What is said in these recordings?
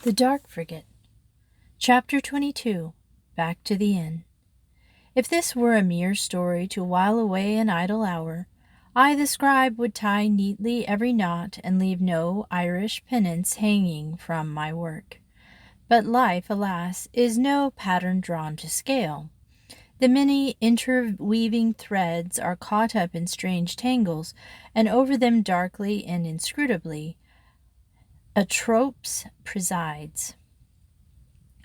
The Dark Frigate. Chapter 22. Back to the Inn. If this were a mere story to while away an idle hour, I, the scribe, would tie neatly every knot and leave no Irish pennants hanging from my work. But life, alas, is no pattern drawn to scale. The many interweaving threads are caught up in strange tangles, and over them darkly and inscrutably Atropes presides.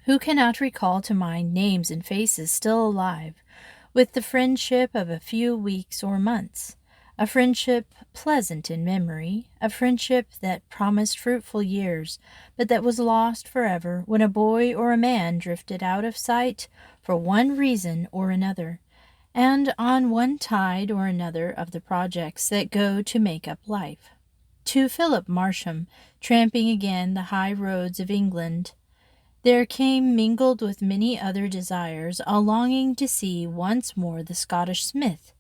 Who cannot recall to mind names and faces still alive, with the friendship of a few weeks or months, a friendship pleasant in memory, a friendship that promised fruitful years, but that was lost forever when a boy or a man drifted out of sight for one reason or another, and on one tide or another of the projects that go to make up life. To Philip Marsham, tramping again the high roads of England, there came, mingled with many other desires, a longing to see once more the Scottish smith,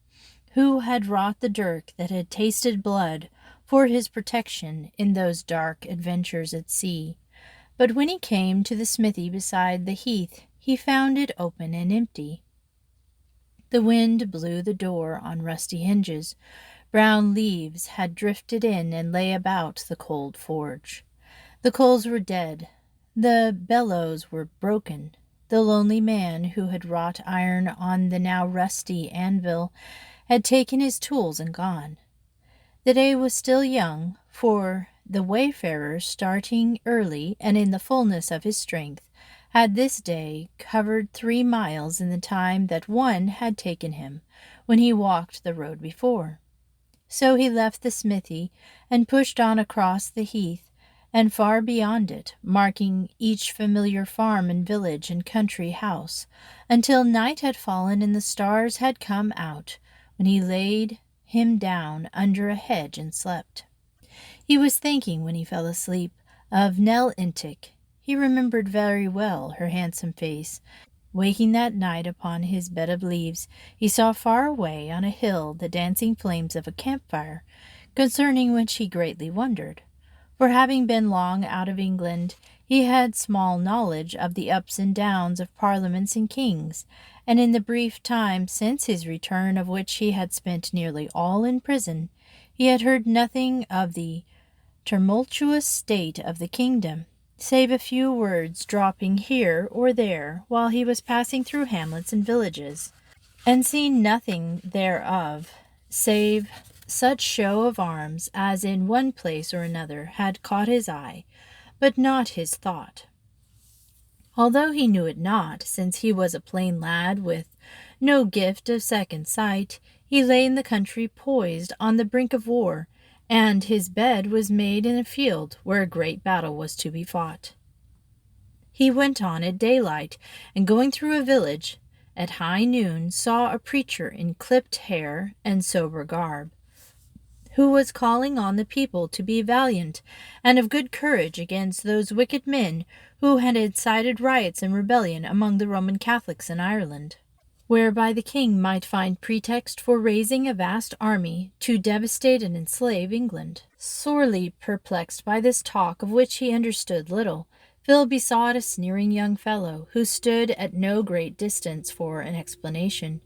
who had wrought the dirk that had tasted blood for his protection in those dark adventures at sea. But when he came to the smithy beside the heath, he found it open and empty. The wind blew the door on rusty hinges. Brown leaves had drifted in and lay about the cold forge. The coals were dead. The bellows were broken. The lonely man who had wrought iron on the now rusty anvil had taken his tools and gone. The day was still young, for the wayfarer, starting early and in the fullness of his strength, had this day covered 3 miles in the time that one had taken him when he walked the road before. So he left the smithy and pushed on across the heath and far beyond it, marking each familiar farm and village and country house, until night had fallen and the stars had come out, when he laid him down under a hedge and slept. He was thinking, when he fell asleep, of Nell Intick. He remembered very well her handsome face. Waking that night upon his bed of leaves, he saw far away on a hill the dancing flames of a campfire, concerning which he greatly wondered. For having been long out of England, he had small knowledge of the ups and downs of parliaments and kings, and in the brief time since his return, of which he had spent nearly all in prison, he had heard nothing of the tumultuous state of the kingdom, save a few words dropping here or there while he was passing through hamlets and villages, and seen nothing thereof, save such show of arms as in one place or another had caught his eye, but not his thought. Although he knew it not, since he was a plain lad with no gift of second sight, he lay in the country poised on the brink of war, and his bed was made in a field where a great battle was to be fought. He went on at daylight, and going through a village at high noon, saw a preacher in clipped hair and sober garb, who was calling on the people to be valiant and of good courage against those wicked men who had incited riots and rebellion among the Roman Catholics in Ireland, whereby the king might find pretext for raising a vast army to devastate and enslave England. Sorely perplexed by this talk, of which he understood little, Phil besought a sneering young fellow, who stood at no great distance, for an explanation,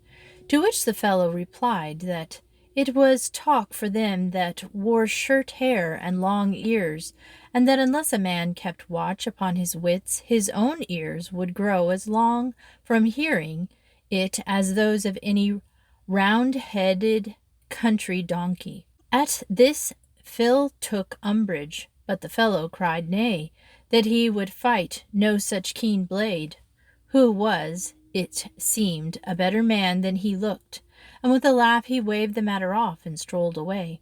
to which the fellow replied that it was talk for them that wore short hair and long ears, and that unless a man kept watch upon his wits, his own ears would grow as long from hearing it as those of any round-headed country donkey. At this Phil took umbrage, but the fellow cried nay, that he would fight no such keen blade, who was, it seemed, a better man than he looked, and with a laugh he waved the matter off and strolled away.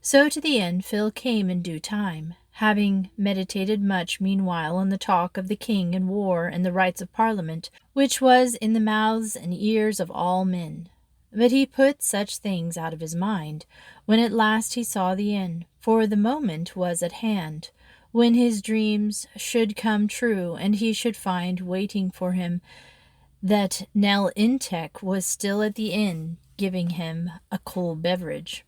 So to the end Phil came in due time, having meditated much meanwhile on the talk of the king and war and the rights of Parliament, which was in the mouths and ears of all men. But he put such things out of his mind, when at last he saw the inn, for the moment was at hand, when his dreams should come true, and he should find waiting for him that Nell Intick was still at the inn, giving him a cold beverage.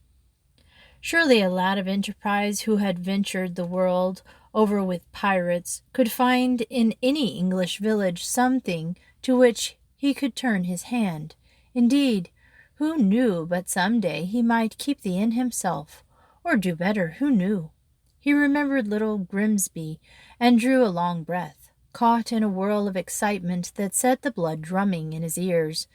Surely a lad of enterprise who had ventured the world over with pirates, could find in any English village something to which he could turn his hand. Indeed, who knew but some day he might keep the inn himself, or do better, who knew? He remembered little Grimsby, and drew a long breath, caught in a whirl of excitement that set the blood drumming in his ears.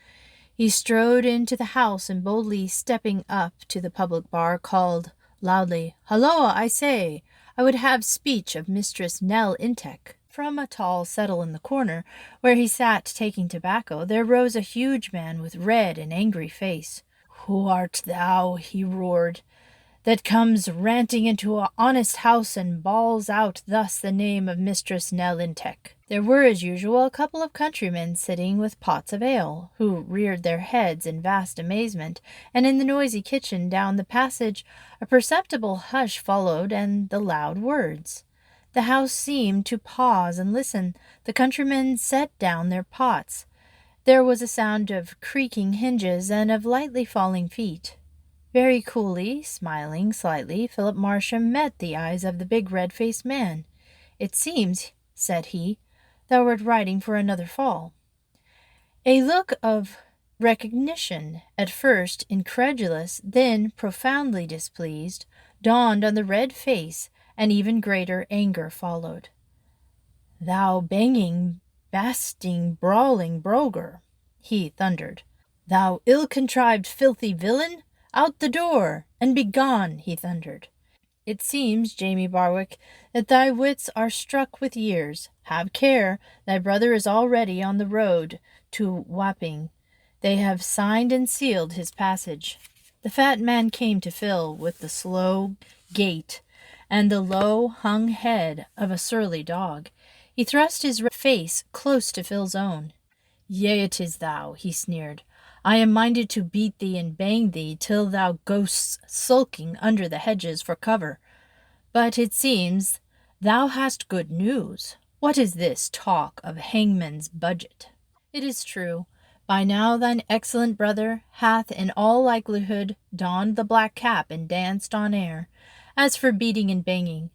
He strode into the house and boldly stepping up to the public bar, called loudly, "Halloa, I say! I would have speech of Mistress Nell Intek." From a tall settle in the corner, where he sat taking tobacco, there rose a huge man with red and angry face. "Who art thou," he roared, "that comes ranting into an honest house and bawls out thus the name of Mistress Nell Intek?" There were, as usual, a couple of countrymen sitting with pots of ale, who reared their heads in vast amazement, and in the noisy kitchen down the passage a perceptible hush followed and the loud words. The house seemed to pause and listen. The countrymen set down their pots. There was a sound of creaking hinges and of lightly falling feet. Very coolly, smiling slightly, Philip Marsham met the eyes of the big red-faced man. "It seems," said he, "thou art riding for another fall." A look of recognition, at first incredulous, then profoundly displeased, dawned on the red face, and even greater anger followed. "Thou banging, basting, brawling broger," he thundered. "Thou ill-contrived, filthy villain! Out the door, and begone!" he thundered. "It seems, Jamie Barwick, that thy wits are struck with years. Have care, thy brother is already on the road to Wapping. They have signed and sealed his passage." The fat man came to Phil with the slow gait and the low-hung head of a surly dog. He thrust his face close to Phil's own. "Yea, it is thou," he sneered. "I am minded to beat thee and bang thee till thou goest sulking under the hedges for cover. But it seems thou hast good news. What is this talk of hangman's budget?" "It is true. By now thine excellent brother hath in all likelihood donned the black cap and danced on air. As for beating and banging,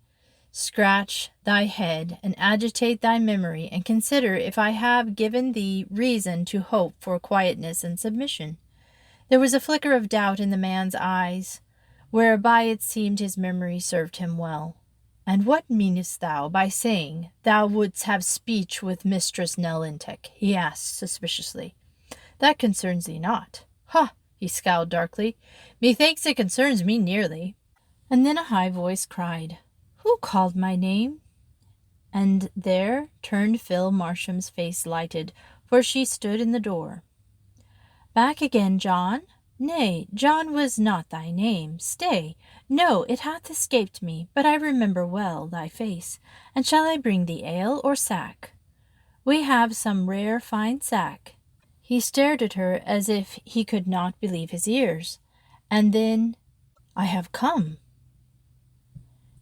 scratch thy head and agitate thy memory, and consider if I have given thee reason to hope for quietness and submission." There was a flicker of doubt in the man's eyes, whereby it seemed his memory served him well. "And what meanest thou by saying thou wouldst have speech with Mistress Nell Intek?" he asked suspiciously. "That concerns thee not." "Ha!" he scowled darkly. "Methinks it concerns me nearly." And then a high voice cried, "Who called my name?" And there turned Phil Marsham's face lighted, for she stood in the door. "Back again, John? Nay, John was not thy name. Stay, no, it hath escaped me, but I remember well thy face. And shall I bring thee ale or sack? We have some rare fine sack." He stared at her as if he could not believe his ears. And then, "I have come."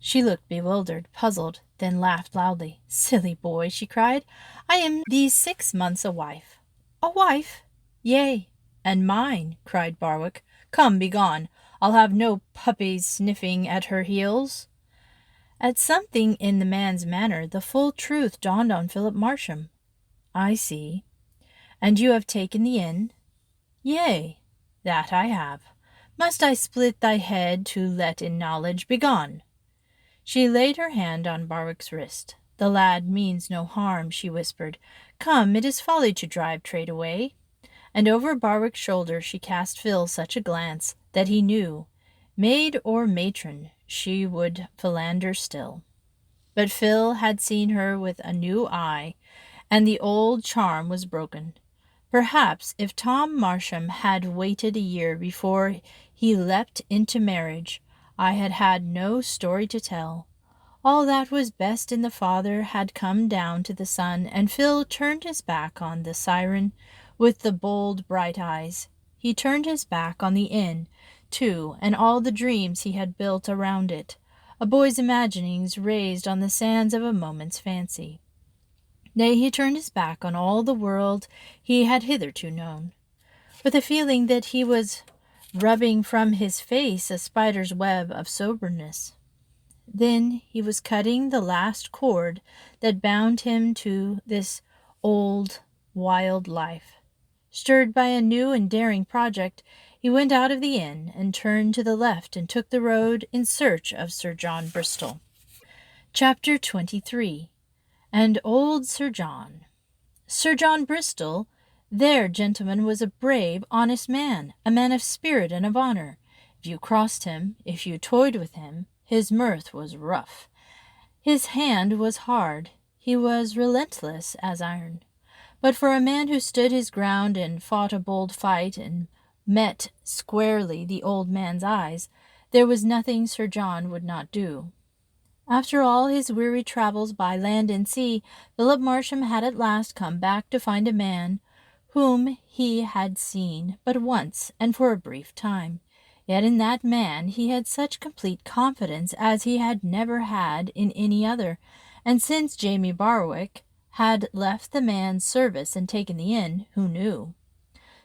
She looked bewildered, puzzled, then laughed loudly. "Silly boy," she cried, "I am these 6 months a wife." "A wife?" "Yea, and mine," cried Barwick. "Come, begone. I'll have no puppies sniffing at her heels." At something in the man's manner, the full truth dawned on Philip Marsham. "I see. And you have taken the inn?" "Yea, that I have. Must I split thy head to let in knowledge? Begone." She laid her hand on Barwick's wrist. "The lad means no harm," she whispered. "Come, it is folly to drive trade away." And over Barwick's shoulder she cast Phil such a glance that he knew, maid or matron, she would philander still. But Phil had seen her with a new eye, and the old charm was broken. Perhaps if Tom Marsham had waited a year before he leapt into marriage, I had had no story to tell. All that was best in the father had come down to the son, and Phil turned his back on the siren with the bold, bright eyes. He turned his back on the inn, too, and all the dreams he had built around it, a boy's imaginings raised on the sands of a moment's fancy. Nay, he turned his back on all the world he had hitherto known, with a feeling that he was rubbing from his face a spider's web of soberness. Then he was cutting the last cord that bound him to this old, wild life. Stirred by a new and daring project, he went out of the inn and turned to the left and took the road in search of Sir John Bristol. Chapter 23. And Old Sir John. Sir John Bristol, there, gentlemen, was a brave, honest man, a man of spirit and of honour. If you crossed him, if you toyed with him, his mirth was rough. His hand was hard. He was relentless as iron. But for a man who stood his ground and fought a bold fight and met squarely the old man's eyes, there was nothing Sir John would not do. After all his weary travels by land and sea, Philip Marsham had at last come back to find a man whom he had seen but once and for a brief time. Yet in that man he had such complete confidence as he had never had in any other, and since Jamie Barwick had left the man's service and taken the inn, who knew?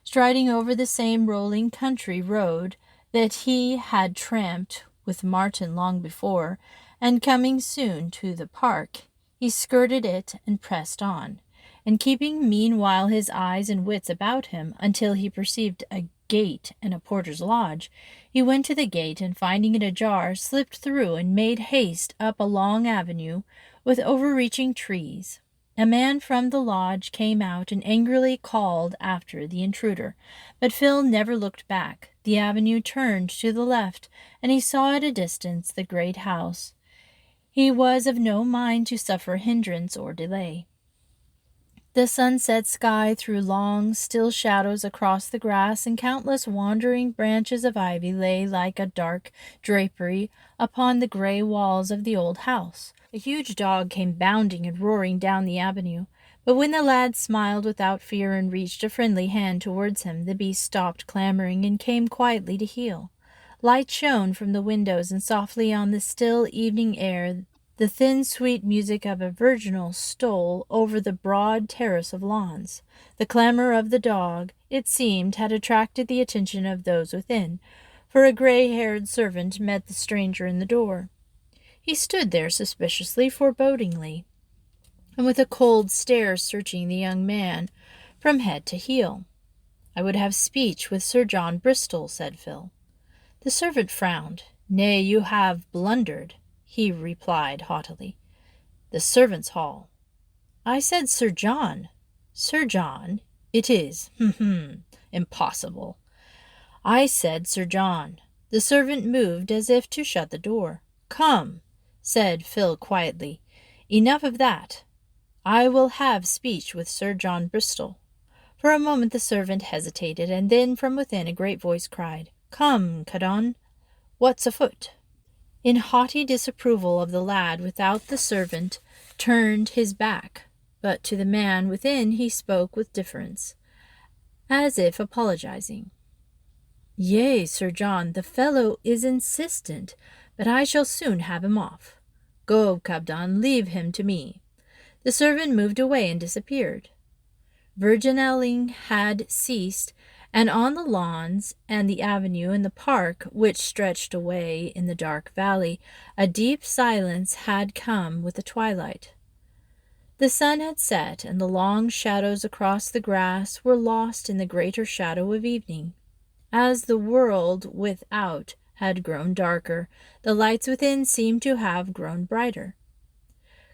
Striding over the same rolling country road that he had tramped with Martin long before, and coming soon to the park, he skirted it and pressed on, and keeping meanwhile his eyes and wits about him until he perceived a gate and a porter's lodge, he went to the gate, and finding it ajar, slipped through and made haste up a long avenue with overreaching trees. A man from the lodge came out and angrily called after the intruder, but Phil never looked back. The avenue turned to the left, and he saw at a distance the great house. He was of no mind to suffer hindrance or delay. The sunset sky threw long, still shadows across the grass, and countless wandering branches of ivy lay like a dark drapery upon the gray walls of the old house. A huge dog came bounding and roaring down the avenue, but when the lad smiled without fear and reached a friendly hand towards him, the beast stopped clamoring and came quietly to heel. Light shone from the windows, and softly on the still evening air the thin, sweet music of a virginal stole over the broad terrace of lawns. The clamor of the dog, it seemed, had attracted the attention of those within, for a gray-haired servant met the stranger in the door. He stood there suspiciously, forebodingly, and with a cold stare searching the young man from head to heel. "I would have speech with Sir John Bristol," said Phil. The servant frowned. "Nay, you have blundered," he replied haughtily. "The servants' hall." "I said Sir John." "Sir John? It is. Impossible." "I said Sir John." The servant moved as if to shut the door. "Come," said Phil quietly. "Enough of that. I will have speech with Sir John Bristol." For a moment the servant hesitated, and then from within a great voice cried, "Come, Caddon, what's afoot?" In haughty disapproval of the lad without, the servant turned his back, but to the man within he spoke with difference, as if apologizing. "Yea, Sir John, the fellow is insistent, but I shall soon have him off. Go, Caddon, leave him to me." The servant moved away and disappeared. Virginelling had ceased, and on the lawns and the avenue and the park, which stretched away in the dark valley, a deep silence had come with the twilight. The sun had set, and the long shadows across the grass were lost in the greater shadow of evening. As the world without had grown darker, the lights within seemed to have grown brighter.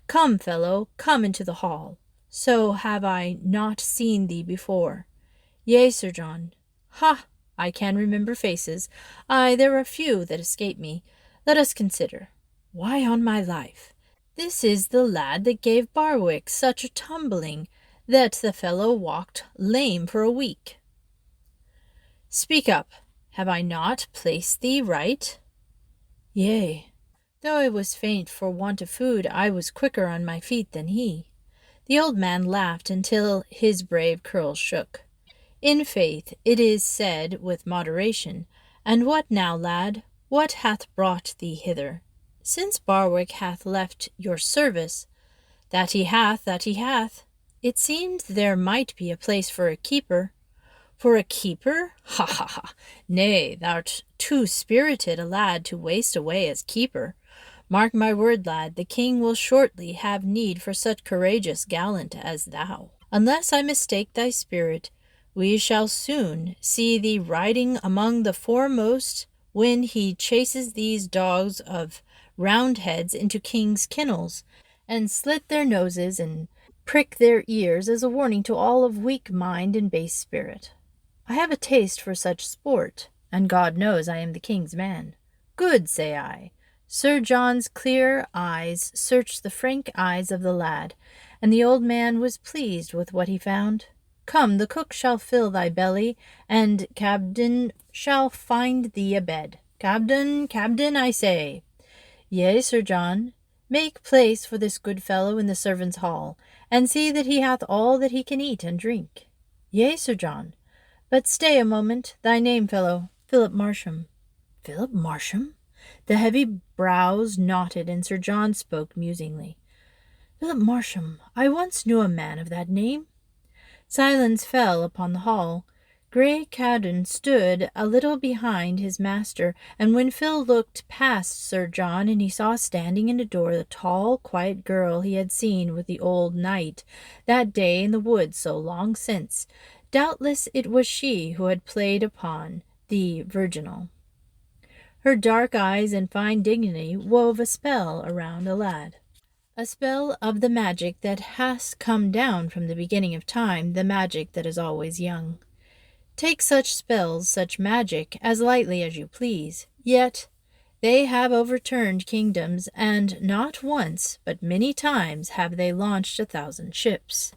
"Come, fellow, come into the hall. So have I not seen thee before?" "Yea, Sir John." "Ha! I can remember faces. Aye, there are few that escape me. Let us consider. Why, on my life, this is the lad that gave Barwick such a tumbling that the fellow walked lame for a week. Speak up. Have I not placed thee right?" "Yea. Though I was faint for want of food, I was quicker on my feet than he." The old man laughed until his brave curls shook. "In faith, it is said with moderation. And what now, lad? What hath brought thee hither? Since Barwick hath left your service—" "That he hath, that he hath. It seemed there might be a place for a keeper." "For a keeper? Ha, ha, ha! Nay, thou'rt too spirited a lad to waste away as keeper. Mark my word, lad, the king will shortly have need for such courageous gallant as thou. Unless I mistake thy spirit, we shall soon see thee riding among the foremost when he chases these dogs of Roundheads into king's kennels, and slit their noses and prick their ears as a warning to all of weak mind and base spirit. I have a taste for such sport, and God knows I am the king's man. Good, say I. Sir John's clear eyes searched the frank eyes of the lad, and the old man was pleased with what he found. Come, the cook shall fill thy belly, and Cabden shall find thee a bed. Cabden, Cabden, I say. Yea, Sir John. Make place for this good fellow in the servants' hall, and see that he hath all that he can eat and drink. Yea, Sir John. But stay a moment. Thy name, fellow? Philip Marsham. Philip Marsham? The heavy brows knotted, and Sir John spoke musingly. Philip Marsham, I once knew a man of that name. Silence fell upon the hall. Grey Cadden stood a little behind his master, and when Phil looked past Sir John, and he saw standing in the door the tall, quiet girl he had seen with the old knight that day in the wood so long since, doubtless it was she who had played upon the virginal. Her dark eyes and fine dignity wove a spell around the lad. A spell of the magic that has come down from the beginning of time, the magic that is always young. Take such spells, such magic, as lightly as you please, yet they have overturned kingdoms, and not once, but many times have they launched 1,000 ships.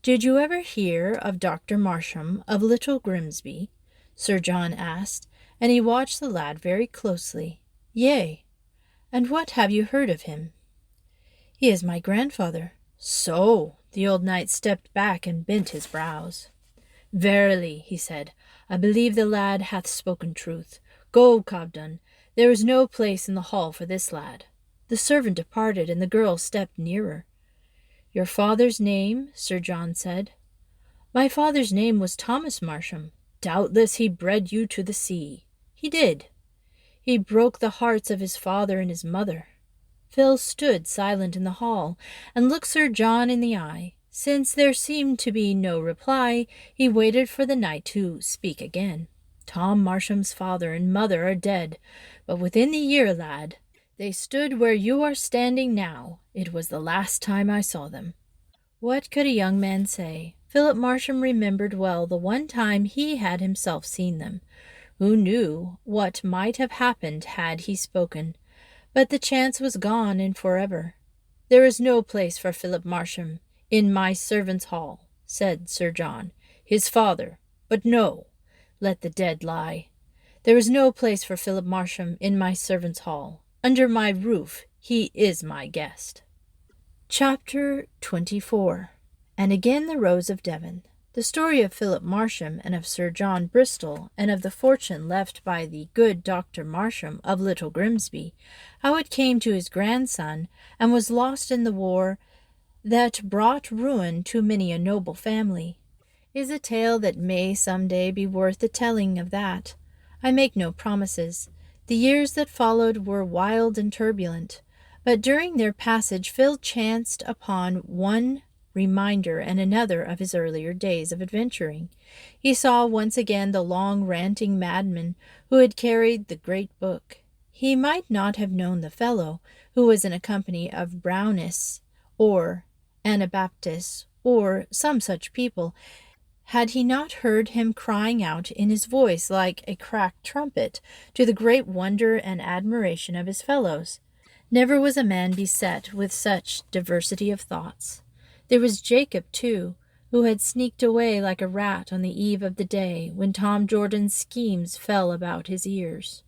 Did you ever hear of Dr. Marsham of Little Grimsby? Sir John asked, and he watched the lad very closely. Yea. And what have you heard of him? He is my grandfather. So! The old knight stepped back and bent his brows. Verily, he said, I believe the lad hath spoken truth. Go, Cobden. There is no place in the hall for this lad. The servant departed, and the girl stepped nearer. Your father's name? Sir John said. My father's name was Thomas Marsham. Doubtless he bred you to the sea. He did. He broke the hearts of his father and his mother. Phil stood silent in the hall, and looked Sir John in the eye. Since there seemed to be no reply, he waited for the knight to speak again. Tom Marsham's father and mother are dead, but within the year, lad, they stood where you are standing now. It was the last time I saw them. What could a young man say? Philip Marsham remembered well the one time he had himself seen them. Who knew what might have happened had he spoken? But the chance was gone and forever. There is no place for Philip Marsham in my servants' hall, said Sir John. His father. But no, let the dead lie. There is no place for Philip Marsham in my servants' hall. Under my roof he is my guest. Chapter 24. And again the Rose of Devon. The story of Philip Marsham and of Sir John Bristol, and of the fortune left by the good Dr. Marsham of Little Grimsby, how it came to his grandson, and was lost in the war that brought ruin to many a noble family, is a tale that may some day be worth the telling of that. I make no promises. The years that followed were wild and turbulent, but during their passage Phil chanced upon one reminder and another of his earlier days of adventuring. He saw once again the long ranting madman who had carried the great book. He might not have known the fellow, who was in a company of Brownists or Anabaptists or some such people, had he not heard him crying out in his voice like a cracked trumpet, to the great wonder and admiration of his fellows. Never was a man beset with such diversity of thoughts. There was Jacob, too, who had sneaked away like a rat on the eve of the day when Tom Jordan's schemes fell about his ears.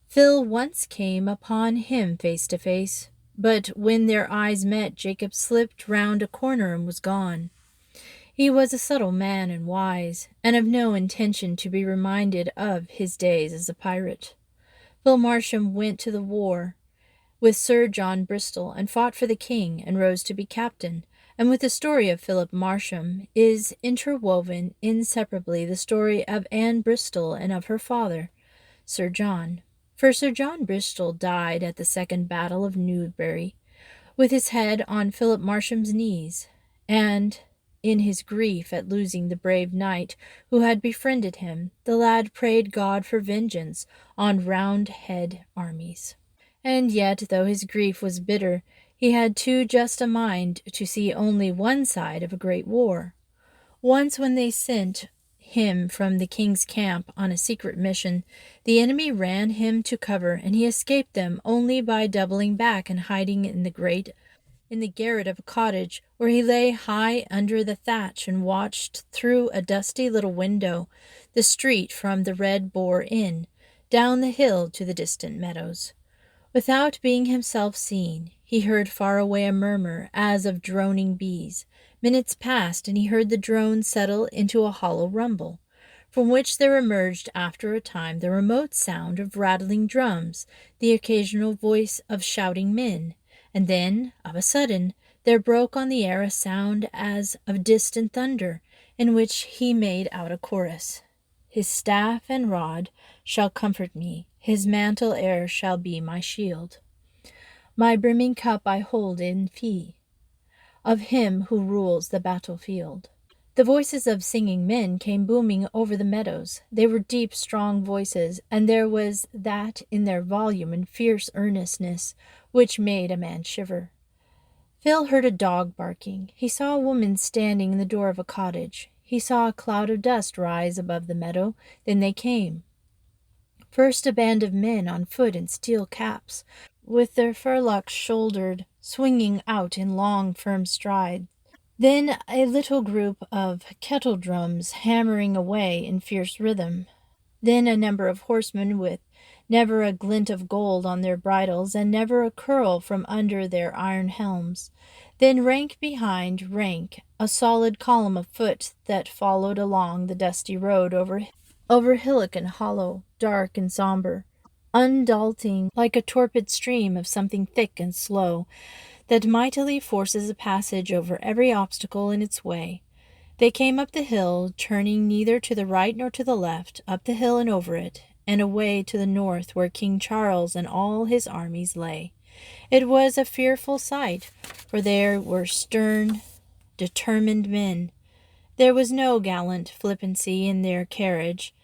Phil once came upon him face to face, but when their eyes met, Jacob slipped round a corner and was gone. He was a subtle man and wise, and of no intention to be reminded of his days as a pirate. Phil Marsham went to the war with Sir John Bristol, and fought for the king, and rose to be captain. And with the story of Philip Marsham is interwoven inseparably the story of Anne Bristol and of her father, Sir John. For Sir John Bristol died at the second battle of Newbury, with his head on Philip Marsham's knees, and in his grief at losing the brave knight who had befriended him, the lad prayed God for vengeance on Roundhead armies. And yet, though his grief was bitter, he had too just a mind to see only one side of a great war. Once when they sent him from the king's camp on a secret mission, the enemy ran him to cover, and he escaped them only by doubling back and hiding in the garret of a cottage, where he lay high under the thatch and watched through a dusty little window the street from the Red Boar Inn down the hill to the distant meadows. Without being himself seen, he heard far away a murmur as of droning bees. Minutes passed, and he heard the drone settle into a hollow rumble, from which there emerged after a time the remote sound of rattling drums, the occasional voice of shouting men, and then, of a sudden, there broke on the air a sound as of distant thunder, in which he made out a chorus. His staff and rod shall comfort me, his mantle e'er shall be my shield. My brimming cup I hold in fee of him who rules the battlefield. The voices of singing men came booming over the meadows. They were deep, strong voices, and there was that in their volume and fierce earnestness which made a man shiver. Phil heard a dog barking. He saw a woman standing in the door of a cottage. He saw a cloud of dust rise above the meadow. Then they came. First a band of men on foot in steel caps, with their furlocks shouldered, swinging out in long, firm strides. Then a little group of kettle drums hammering away in fierce rhythm. Then a number of horsemen with never a glint of gold on their bridles and never a curl from under their iron helms. Then rank behind rank, a solid column of foot that followed along the dusty road over hillock and hollow, dark and somber, undulating like a torpid stream of something thick and slow, that mightily forces a passage over every obstacle in its way. They came up the hill, turning neither to the right nor to the left, up the hill and over it, and away to the north, where King Charles and all his armies lay. It was a fearful sight, for there were stern, determined men. There was no gallant flippancy in their carriage.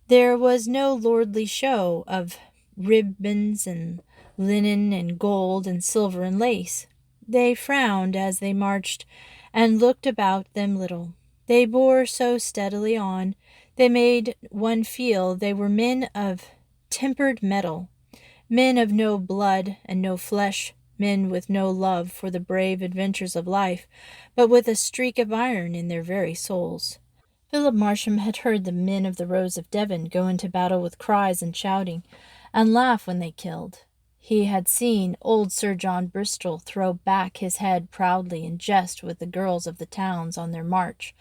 There was no lordly show of ribbons and linen and gold and silver and lace. They frowned as they marched, and looked about them little. They bore so steadily on, they made one feel they were men of tempered metal, men of no blood and no flesh, men with no love for the brave adventures of life, but with a streak of iron in their very souls. Philip Marsham had heard the men of the Rose of Devon go into battle with cries and shouting, and laugh when they killed. He had seen old Sir John Bristol throw back his head proudly and jest with the girls of the towns on their march.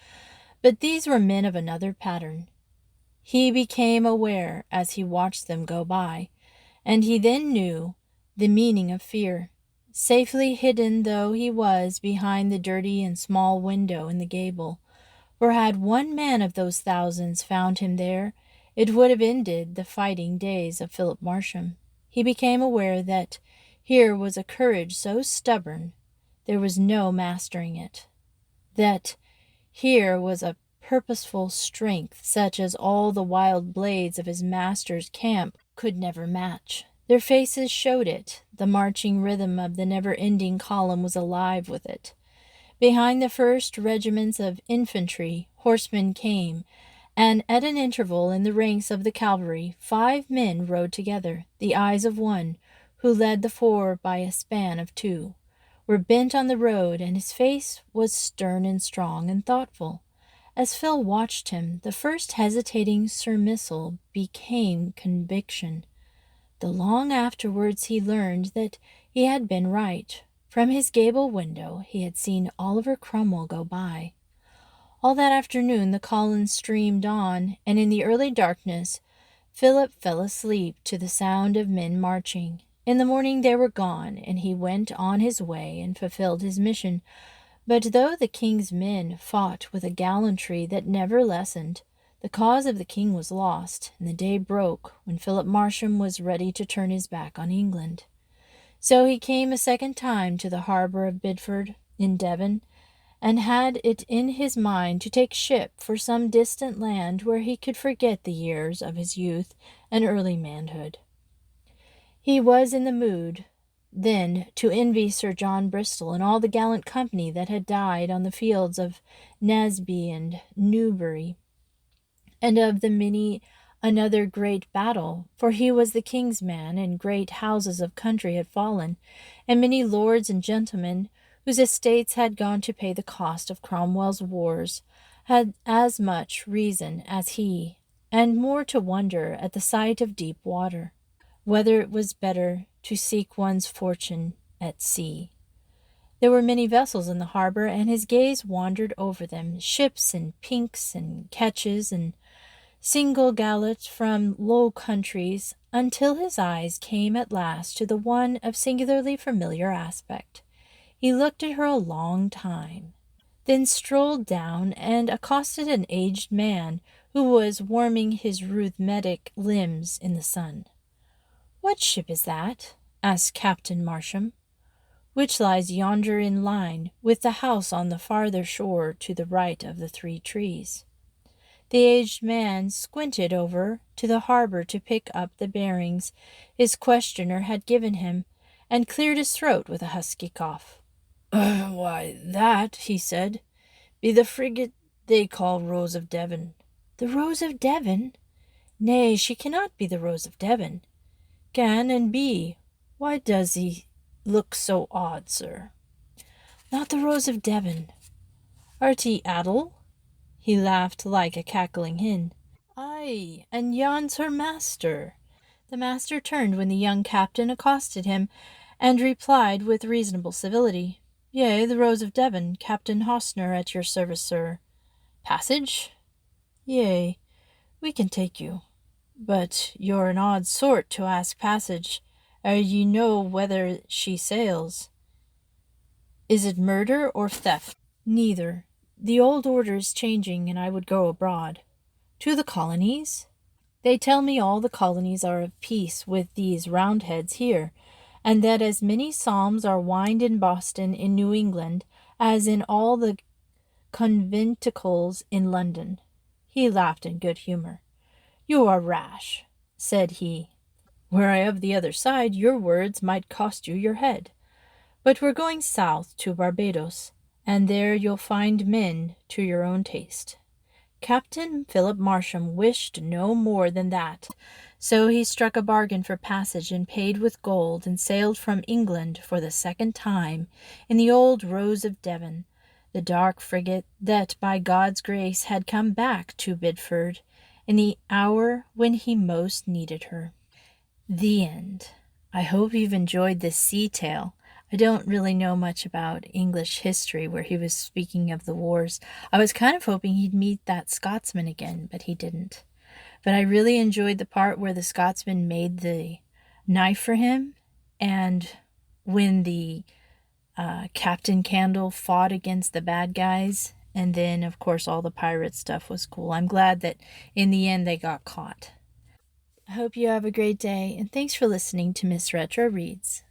But these were men of another pattern. He became aware as he watched them go by, and he then knew the meaning of fear. Safely hidden though he was behind the dirty and small window in the gable, for had one man of those thousands found him there, it would have ended the fighting days of Philip Marsham. He became aware that here was a courage so stubborn there was no mastering it, that here was a purposeful strength such as all the wild blades of his master's camp could never match. Their faces showed it. The marching rhythm of the never-ending column was alive with it. Behind the first regiments of infantry, horsemen came, and at an interval in the ranks of the cavalry 5 men rode together. The eyes of one, who led the 4 by a span of 2, were bent on the road, and his face was stern and strong and thoughtful. As Phil watched him, the first hesitating surmisal became conviction. The long afterwards he learned that he had been right. From his gable window he had seen Oliver Cromwell go by. All that afternoon the column streamed on, and in the early darkness Philip fell asleep to the sound of men marching. In the morning they were gone, and he went on his way and fulfilled his mission. But though the king's men fought with a gallantry that never lessened, The cause of the king was lost, and the day broke when Philip Marsham was ready to turn his back on England. So he came a second time to the harbour of Bideford in Devon, and had it in his mind to take ship for some distant land where he could forget the years of his youth and early manhood. He was in the mood then to envy Sir John Bristol and all the gallant company that had died on the fields of Naseby and Newbury, and of the many another great battle, for he was the king's man, and great houses of country had fallen, and many lords and gentlemen whose estates had gone to pay the cost of Cromwell's wars had as much reason as he, and more to wonder at the sight of deep water, whether it was better to seek one's fortune at sea. There were many vessels in the harbor, and his gaze wandered over them, ships and pinks and ketches and single gallots from Low Countries, until his eyes came at last to the one of singularly familiar aspect. He looked at her a long time, then strolled down and accosted an aged man who was warming his rheumatic limbs in the sun. "What ship is that?" asked Captain Marsham. "Which lies yonder in line, with the house on the farther shore to the right of the 3 trees." The aged man squinted over to the harbor to pick up the bearings his questioner had given him, and cleared his throat with a husky cough. "Why, that," he said, "be the frigate they call Rose of Devon." "The Rose of Devon? Nay, she cannot be the Rose of Devon." "Can and be. Why does he look so odd, sir?" "Not the Rose of Devon. Art he Adel?" He laughed like a cackling hen. "Ay, and yon's her master." The master turned when the young captain accosted him, and replied with reasonable civility, "Yea, the Rose of Devon, Captain Hostner, at your service, sir." "Passage?" "Yea, we can take you. But you're an odd sort to ask passage, ere ye know whether she sails. Is it murder or theft?" "Neither. The old order is changing, and I would go abroad." "To the colonies?" "They tell me all the colonies are of peace with these Roundheads here, and that as many psalms are whined in Boston in New England as in all the conventicles in London." He laughed in good humor. "You are rash," said he. "Were I of the other side, your words might cost you your head. But we're going south to Barbados, and there you'll find men to your own taste." Captain Philip Marsham wished no more than that, so he struck a bargain for passage and paid with gold, and sailed from England for the second time in the old Rose of Devon, the dark frigate that by God's grace had come back to Bideford in the hour when he most needed her. The end. I hope you've enjoyed this sea tale. I don't really know much about English history where he was speaking of the wars. I was kind of hoping he'd meet that Scotsman again, but he didn't. But I really enjoyed the part where the Scotsman made the knife for him, and when the Captain Candle fought against the bad guys, and then, of course, all the pirate stuff was cool. I'm glad that in the end they got caught. I hope you have a great day, and thanks for listening to Miss Retro Reads.